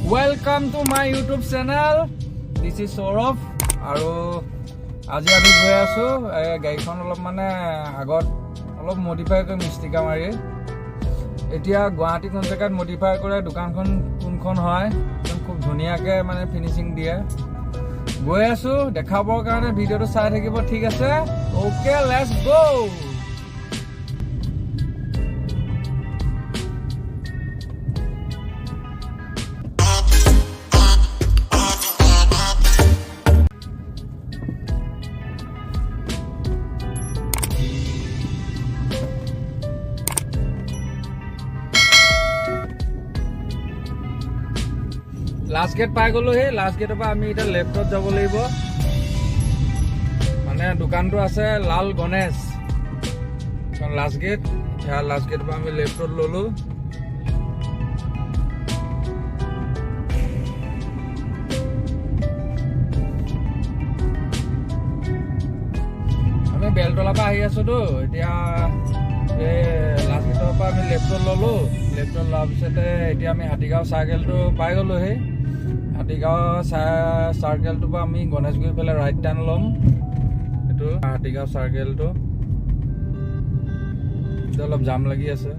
Welcome to my YouTube channel. This is Saurav. আৰু আজি আমি গৈ আছো গাড়ীখন অলপ মানে আগত অলপ মডিফাই কৰি মিষ্টিকা মাৰি এতিয়া গুৱাহাটী কোন জেগাত মডিফাই কৰে দোকানখন কোনখন হয় খুব ধুনীয়াকৈ মানে ফিনিচিং দিয়ে গৈ আছো দেখাবৰ কাৰণে ভিডিঅ'টো চাই থাকিব ঠিক আছে okay let's go last gate পাই গলো হে লাষ্ট গেটৰ পৰা আমি এটা লেফটত যাব লাগিব মানে দোকানটো আছে লাল গণেশ লাষ্ট গেট লাষ্ট গেটৰ পৰা আমি লেফটত ললো আমি বেলতলা পৰা আহি আছো তো এতিয়া লাষ্ট গেটৰ পৰা আমি লেফটত ললো লেফটত লোৱাৰ পিছতে এতিয়া আমি হাতীগাঁও চাৰ্কেলটো পাই গলো হে হাতীগাঁও চাৰ্কেলটোৰ পৰা আমি গণেশগুৰি ফালে ৰাইট টাৰ্ণ ল'ম এইটো হাতীগাঁও চাৰ্কেলটো অলপ জাম লাগি আছে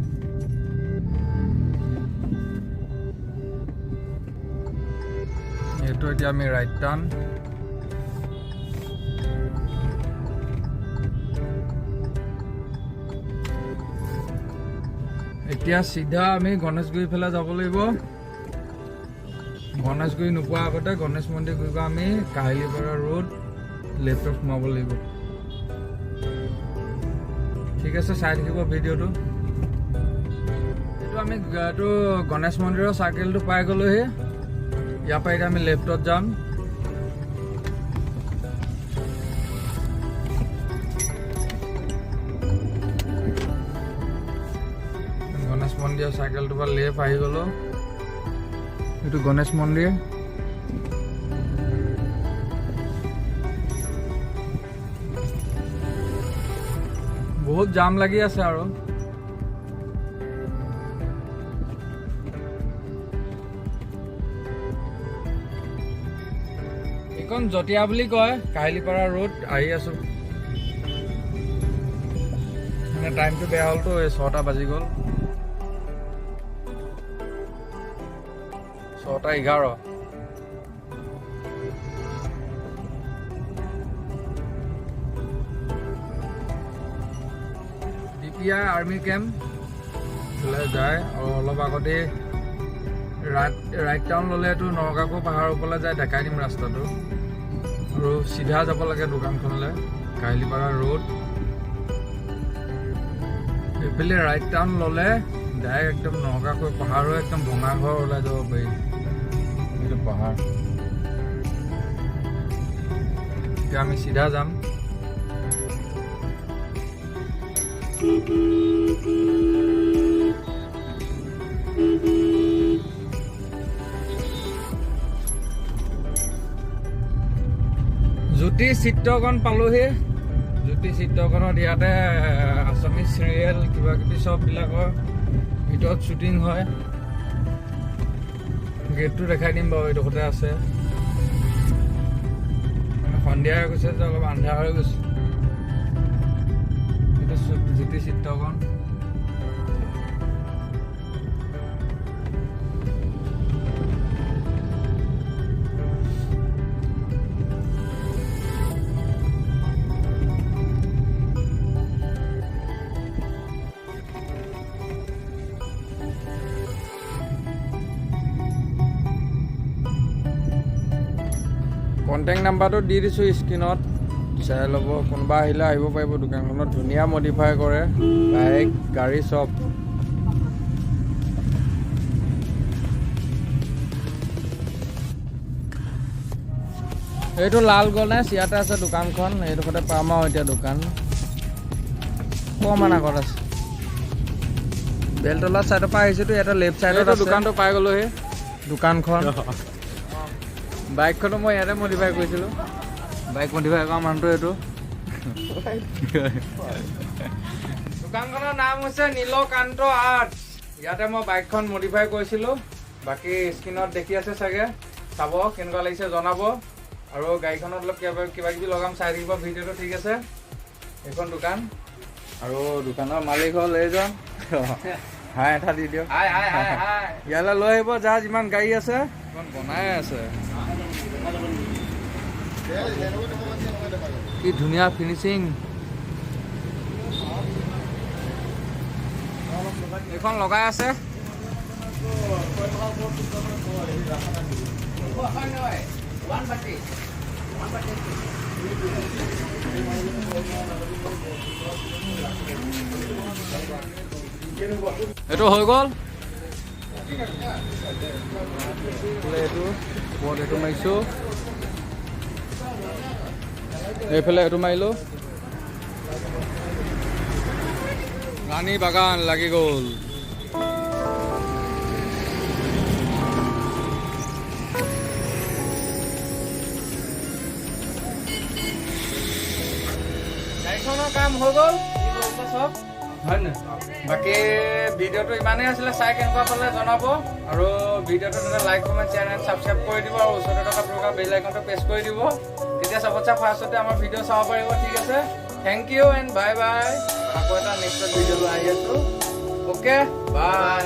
এইটো এতিয়া আমি ৰাইট টাৰ্ণ এতিয়া চিধা আমি গণেশগুৰি ফালে যাব লাগিব গণেশগুৰি নোপোৱাৰ আগতে গণেশ মন্দিৰ গৈ আমি কাহিলীপাৰা ৰোড লেফটত সোমাব লাগিব ঠিক আছে চাই থাকিব ভিডিঅ'টো এইটো আমি এইটো গণেশ মন্দিৰৰ চাৰ্কেলটো পাই গলোহি ইয়াৰ পৰা এতিয়া আমি লেফটত যাম গণেশ মন্দিৰৰ চাৰ্কেলটোৰ পৰা লেফ্ট আহি গলো এইটো গণেশ মন্দিৰ বহুত জাম লাগি আছে আৰু এইখন জটিয়া বুলি কয় কাহিলীপাৰা ৰোড আহি আছো মানে টাইমটো বেয়া হ'লতো 6টা বাজি গ'ল 6:11 DPI আৰ্মি কেম্প যায় আৰু অলপ আগতে ৰাইট টাউন ল'লেতো নৰকাকো পাহাৰৰ ওপৰলৈ যায় দেখাই দিম ৰাস্তাটো আৰু চিধা যাব লাগে দোকানখনলৈ কাহিলীপাৰা ৰোড এইফালে ৰাইট টাউন ল'লে ডাইৰেক্ট একদম নৰকাকৈ পাহাৰৰ একদম ভঙা ঘৰ ওলাই যাব পাৰি এইটো পাহাৰ এতিয়া আমি চিধা যাম জ্যোতি চিত্ৰকণ পালোহি জ্যোতি চিত্ৰকণত ইয়াতে আছামিজ চিৰিয়েল কিবা কিবি চববিলাকৰ ভিতৰত শ্বুটিং হয় গেটটো দেখাই দিম বাৰু এইডোখৰতে আছে মানে সন্ধিয়া হৈ গৈছে যে অলপ আন্ধাৰ হৈ গৈছে এইটো জ্যোতি চিত্ৰকণ কণ্টেক্ট নাম্বাৰটো দি দিছোঁ স্ক্ৰীণত চাই ল'ব কোনোবা আহিলে আহিব পাৰিব দোকানখনত ধুনীয়া মডিফাই কৰে বাইক গাড়ী চব এইটো লাল গণেশ ইয়াতে আছে দোকানখন এইডোখৰতে পাম আৰু এতিয়া দোকান অকণমান আগত আছে বেলতলা চাইডৰ পৰা আহিছোঁতো ইয়াতে লেফ্ট চাইডত দোকানটো পাই গ'লোহি দোকানখন বাইকখনো মই ইয়াতে মডিফাই কৰিছিলোঁ বাইক মডিফাই কৰা মানুহটো এইটো দোকানখনৰ নাম হৈছে নীলকান্ত আৰ্টছ ইয়াতে মই বাইকখন মডিফাই কৰিছিলোঁ বাকী স্ক্ৰীনত দেখি আছে চাগে, চাব কেনেকুৱা লাগিছে জনাব। আৰু গাড়ীখনত অলপ কিবা কিবি লগাম, চাই থাকিব ভিডিঅ'টো, ঠিক আছে। এইখন দোকান আৰু দোকানৰ মালিক হ'ল এইজন। হাই এটা দি দিয়ক। ইয়ালৈ লৈ আহিব যা যিমান গাড়ী আছে, এখন বনাই আছে। কি ধুনীয়া ফিনিচিং। এইখন লগাই আছে। এইটো হৈ গ'ল। এইটো মাৰিছো, এইফালে এইটো মাৰিলো। ৰাণী বাগান লাগি গ'ল। গাড়ীখনৰ কাম হৈ গ'ল চব, হয় নে? বাকী ভিডিঅ'টো ইমানেই আছিলে, চাই কেনেকুৱা পালে জনাব। আৰু ভিডিঅ'টো like comment share and subscribe কৰি দিব। আৰু ওচৰতে থকা বেল আইকনটো প্ৰেছ কৰি দিব, তেতিয়া চবতচে ফাৰ্ষ্টতে আমাৰ ভিডিঅ' চাব পাৰিব, ঠিক আছে। Thank you and bye bye. আকৌ এটা নেক্সট ভিডিঅ' লৈ আহি আছোঁ। অ'কে, বাই।